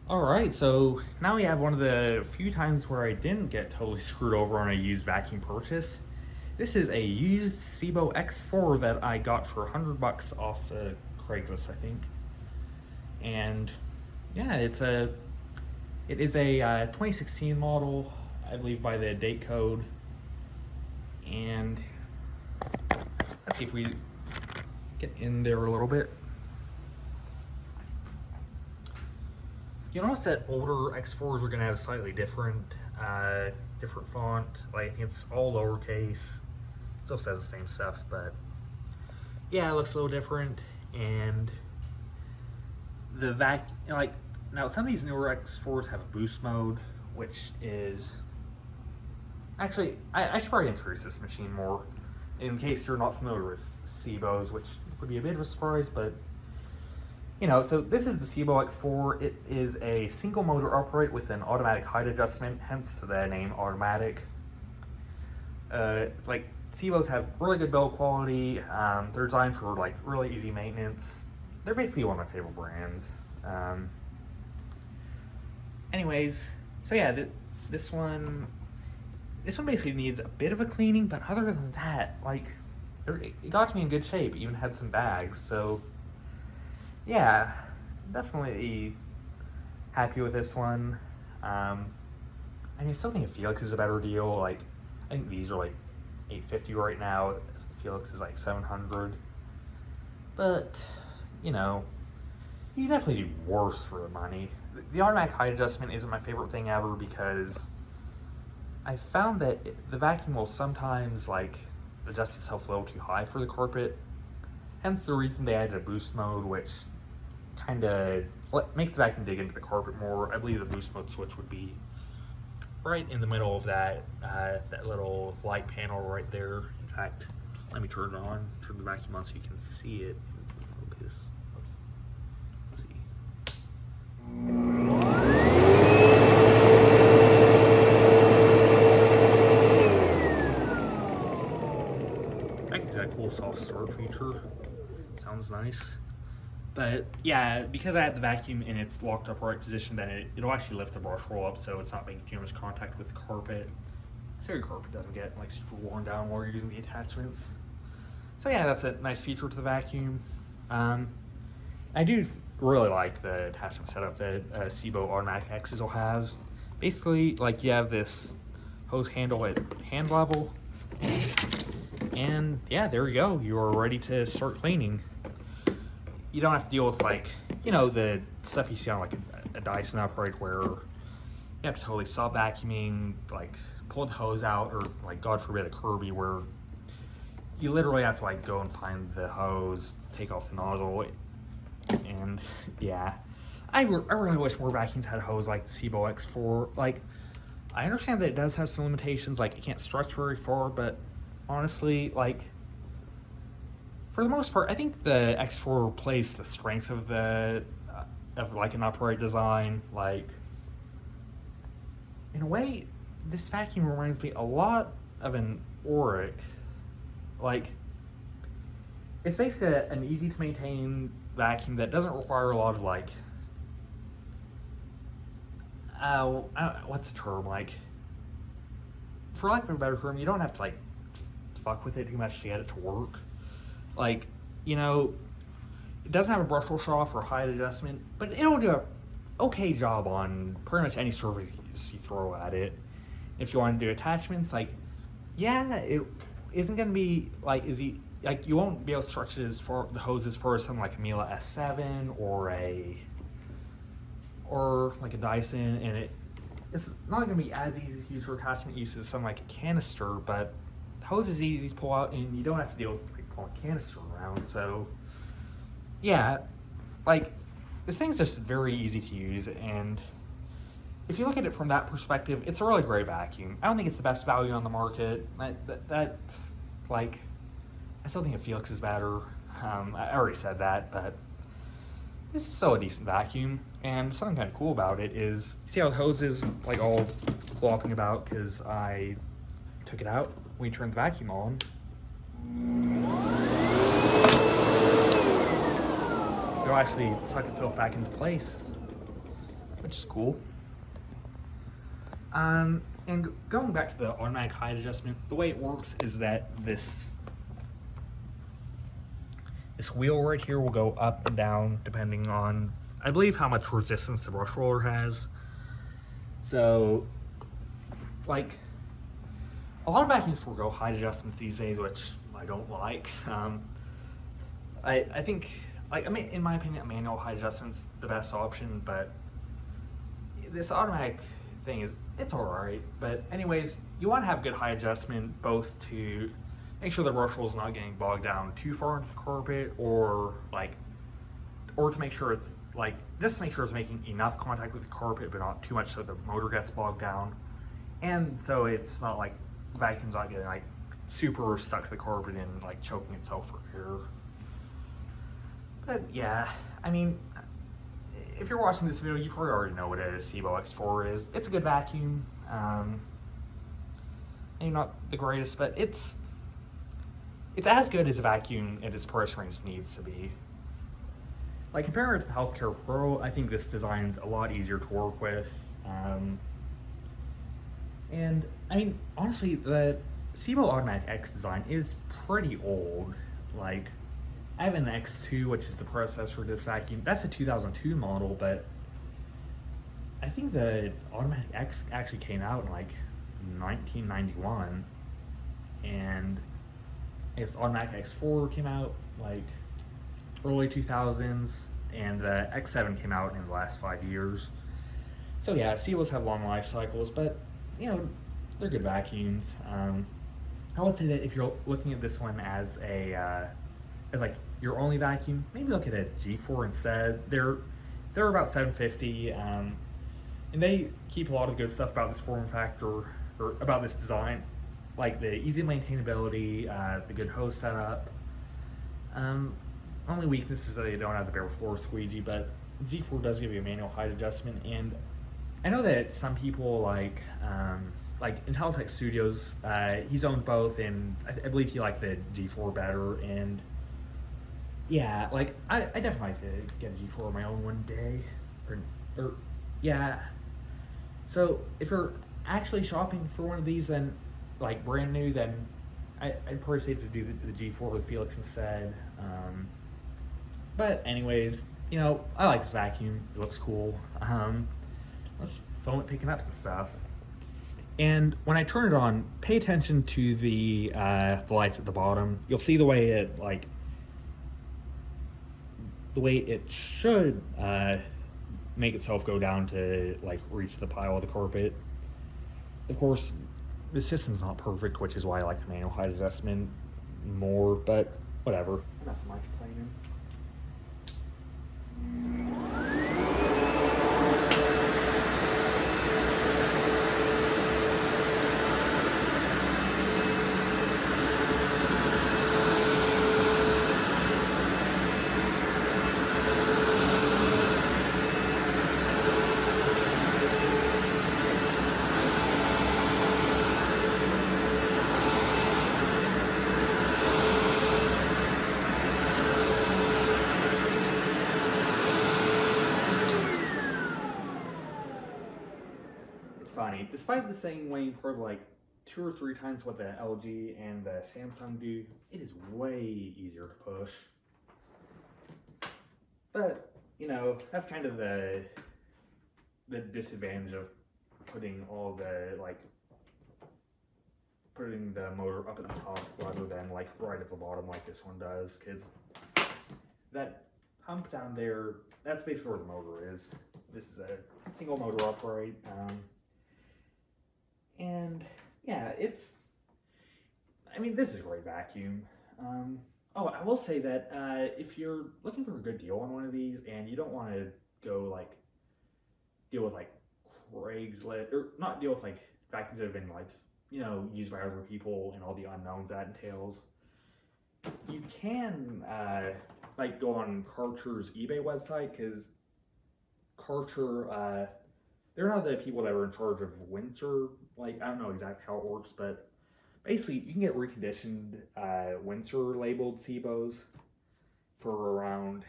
Alright, so now we have one of the few times where I didn't get totally screwed over on a used vacuum purchase. This is a used SEBO X4 that I got for 100 bucks off Craigslist, I think. And yeah, it is a 2016 model, I believe by the date code. And let's see if we get in there a little bit. You notice that older X4s are gonna have slightly different font. Like it's all lowercase. Still says the same stuff, but yeah, it looks a little different. And the now some of these newer X4s have boost mode, which is actually I should probably introduce this machine more in case you're not familiar with SEBOs, which would be a bit of a surprise, but you know, so this is the SEBO X4. It is a single motor upright with an automatic height adjustment, hence the name automatic. Like SEBOs have really good build quality. They're designed for like really easy maintenance. They're basically one of my favorite brands. Anyways, so yeah, this one basically needed a bit of a cleaning, but other than that, like it got to me in good shape. It even had some bags, so yeah, definitely happy with this one. I mean, I still think Felix is a better deal. Like, I think these are like $850 right now. Felix is like $700. But, you know, you definitely do worse for the money. The automatic height adjustment isn't my favorite thing ever because I found that the vacuum will sometimes like adjust itself a little too high for the carpet. Hence the reason they added a boost mode, which kind of makes the vacuum dig into the carpet more. I believe the boost mode switch would be right in the middle of that that little light panel right there. In fact, let me turn the vacuum on so you can see it in focus. Let's see. That got a cool soft start feature. Sounds nice. But yeah, because I had the vacuum in its locked upright position, then it'll actually lift the brush roll up so it's not making too much contact with the carpet. So your carpet doesn't get like super worn down while you're using the attachments. So yeah, that's a nice feature to the vacuum. I do really like the attachment setup that SEBO automatic X's will have. Basically, like you have this hose handle at hand level, and yeah, there you go. You are ready to start cleaning. You don't have to deal with like, you know, the stuff you see on like a Dyson upright where you have to totally stop vacuuming, like pull the hose out, or like God forbid a Kirby where you literally have to like go and find the hose, take off the nozzle, and yeah. I really wish more vacuums had a hose like the SEBO X4. Like, I understand that it does have some limitations, like it can't stretch very far, but honestly, like, for the most part, I think the X4 plays the strengths of like an upright design. Like, in a way, this vacuum reminds me a lot of an Auric. Like, it's basically an easy to maintain vacuum that doesn't require a lot of like, what's the term? Like, for lack of a better term, you don't have to like fuck with it too much to get it to work. Like, you know, it doesn't have a brush roll off or height adjustment, but it'll do a okay job on pretty much any surface you throw at it. If you want to do attachments, like, yeah, it isn't going to be like easy. Like, you won't be able to stretch it as far, the hose as far as something like a Miele S7 or like a Dyson, and it's not going to be as easy to use for attachment use as something like a canister, but the hose is easy to pull out and you don't have to deal with like pulling a canister around. So yeah, like, this thing's just very easy to use, and if you look at it from that perspective, it's a really great vacuum. I don't think it's the best value on the market. That's like, I still think a Felix is better. I already said that, but this is still a decent vacuum. And something kind of cool about it is, see how the hose is like all flopping about because I took it out when we turned the vacuum on. It'll actually suck itself back into place. which is cool. And going back to the automatic height adjustment, the way it works is that this wheel right here will go up and down depending on, I believe, how much resistance the brush roller has. So, like, a lot of vacuums forego height adjustments these days, which I don't like. I think, like, I mean, in my opinion, a manual height adjustment's the best option, but this automatic thing it's alright. But anyways, you want to have good height adjustment, both to make sure the brush roll is not getting bogged down too far into the carpet, or to make sure it's just to make sure it's making enough contact with the carpet, but not too much so the motor gets bogged down. And so it's not like the vacuum's not getting like super stuck to the carpet and like choking itself for air. But yeah, I mean, if you're watching this video, you probably already know what a SEBO X4 is. It's a good vacuum. Maybe not the greatest, but it's as good as a vacuum at its price range needs to be. Like, comparing it to the Healthcare Pro, I think this design's a lot easier to work with. And I mean, honestly, the SEBO Automatic X design is pretty old. Like, I have an X2, which is the predecessor of this vacuum. That's a 2002 model, but I think the Automatic X actually came out in like 1991, and I guess Automatic X4 came out like early 2000s, and the X7 came out in the last 5 years. So yeah, SEBOs have long life cycles, but you know, they're good vacuums. I would say that if you're looking at this one as like your only vacuum, maybe look at a G4 instead. They're about $750, and they keep a lot of good stuff about this form factor, or about this design, like the easy maintainability, the good hose setup. Only weakness is that they don't have the bare floor squeegee, but G4 does give you a manual height adjustment. And I know that some people like Intelitech Studios, he's owned both, and I believe he liked the G4 better. And yeah, like I definitely like to get a G4 of my own one day, or yeah. So if you're actually shopping for one of these, then like brand new, then I'd probably say to do the G4 with Felix instead. But anyways, you know, I like this vacuum. It looks cool. Let's film it picking up some stuff. And when I turn it on, pay attention to the lights at the bottom. You'll see the way it should make itself go down to like reach the pile of the carpet. Of course, the system's not perfect, which is why I like the manual height adjustment more, but whatever. Enough of my complaining. Funny, despite the thing weighing probably like 2 or 3 times what the LG and the Samsung do, it is way easier to push. But you know, that's kind of the disadvantage of putting putting the motor up at the top rather than like right at the bottom like this one does, because that hump down there, that's basically where the motor is. This is a single motor upright. And yeah, I mean, this is a great vacuum. Oh, I will say that if you're looking for a good deal on one of these and you don't want to go like deal with like Craigslist, or not deal with like vacuums that have been like, you know, used by other people and all the unknowns that entails, you can like go on Karcher's eBay website, because Karcher, they're not the people that were in charge of Windsor. Like, I don't know exactly how it works, but basically you can get reconditioned Windsor labeled SEBOs for around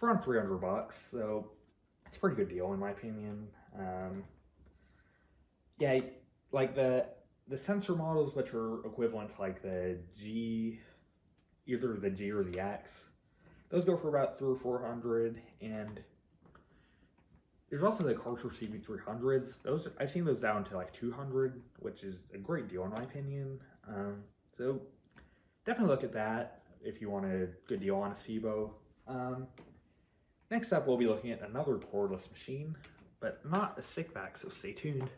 $300. So it's a pretty good deal in my opinion. Yeah, like the sensor models, which are equivalent to like the G, either the G or the X, those go for about 300 or 400, and there's also the Karcher CB300s. Those I've seen those down to like 200, which is a great deal in my opinion. So definitely look at that if you want a good deal on a SEBO. Next up, we'll be looking at another cordless machine, but not a stick vac, so stay tuned.